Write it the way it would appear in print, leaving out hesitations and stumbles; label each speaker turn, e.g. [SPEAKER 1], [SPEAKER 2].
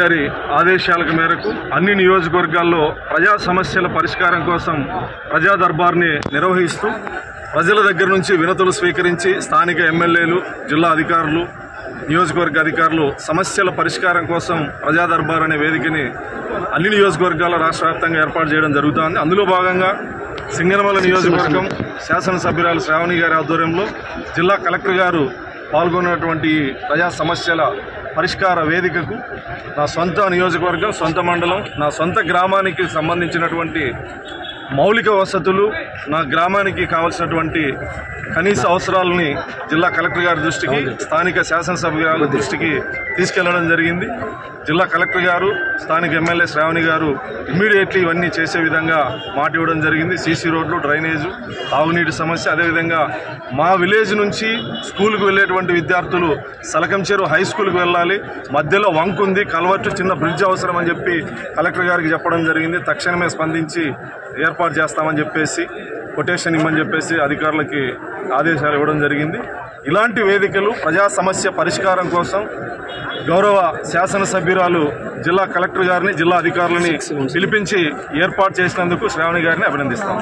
[SPEAKER 1] గారి ఆదేశాల మేరకు అన్ని నియోజకవర్గాల్లో ప్రజా సమస్యల పరిష్కారం కోసం ప్రజా దర్బార్ని నిర్వహిస్తూ ప్రజల దగ్గర నుంచి వినతులు స్వీకరించి స్థానిక ఎమ్మెల్యేలు, జిల్లా అధికారులు, నియోజకవర్గ అధికారులు సమస్యల పరిష్కారం కోసం ప్రజా దర్బార్ అనే వేదికని అన్ని నియోజకవర్గాల రాష్ట్ర వ్యాప్తంగా ఏర్పాటు చేయడం జరుగుతోంది. అందులో భాగంగా సింగనమల నియోజకవర్గం శాసనసభ్యురాలు శ్రావణి గారి ఆధ్వర్యంలో జిల్లా కలెక్టర్ గారు పాల్గొన్నటువంటి ప్రజా సమస్యల పరిష్కార వేదికకు నా సొంత నియోజకవర్గం, సొంత మండలం, నా సొంత గ్రామానికి సంబంధించినటువంటి మౌలిక వసతులు, నా గ్రామానికి కావాల్సినటువంటి కనీస అవసరాలని జిల్లా కలెక్టర్ గారి దృష్టికి, స్థానిక శాసనసభ్యుల దృష్టికి తీసుకెళ్లడం జరిగింది. జిల్లా కలెక్టర్ గారు, స్థానిక ఎమ్మెల్యే శ్రావణి గారు ఇమ్మీడియట్లీ ఇవన్నీ చేసే విధంగా మాట ఇవ్వడం జరిగింది. సీసీ రోడ్లు, డ్రైనేజు, తాగునీటి సమస్య, అదేవిధంగా మా విలేజ్ నుంచి స్కూల్కి వెళ్ళేటువంటి విద్యార్థులు సలకంచెరు హై స్కూల్కి వెళ్ళాలి, మధ్యలో వంకు ఉంది, కల్వర్టు, చిన్న బ్రిడ్జ్ అవసరం అని చెప్పి కలెక్టర్ గారికి చెప్పడం జరిగింది. తక్షణమే స్పందించి ఏర్పాటు చేస్తామని చెప్పేసి, కొటేషన్ ఇమ్మని చెప్పేసి అధికారులకి ఆదేశాలు ఇవ్వడం జరిగింది. ఇలాంటి వేదికలు ప్రజా సమస్య పరిష్కారం కోసం గౌరవ శాసనసభ్యురాలు జిల్లా కలెక్టర్ గారిని, జిల్లా అధికారులని పిలిపించి ఏర్పాటు చేసినందుకు శ్రావణి గారిని అభినందిస్తాం.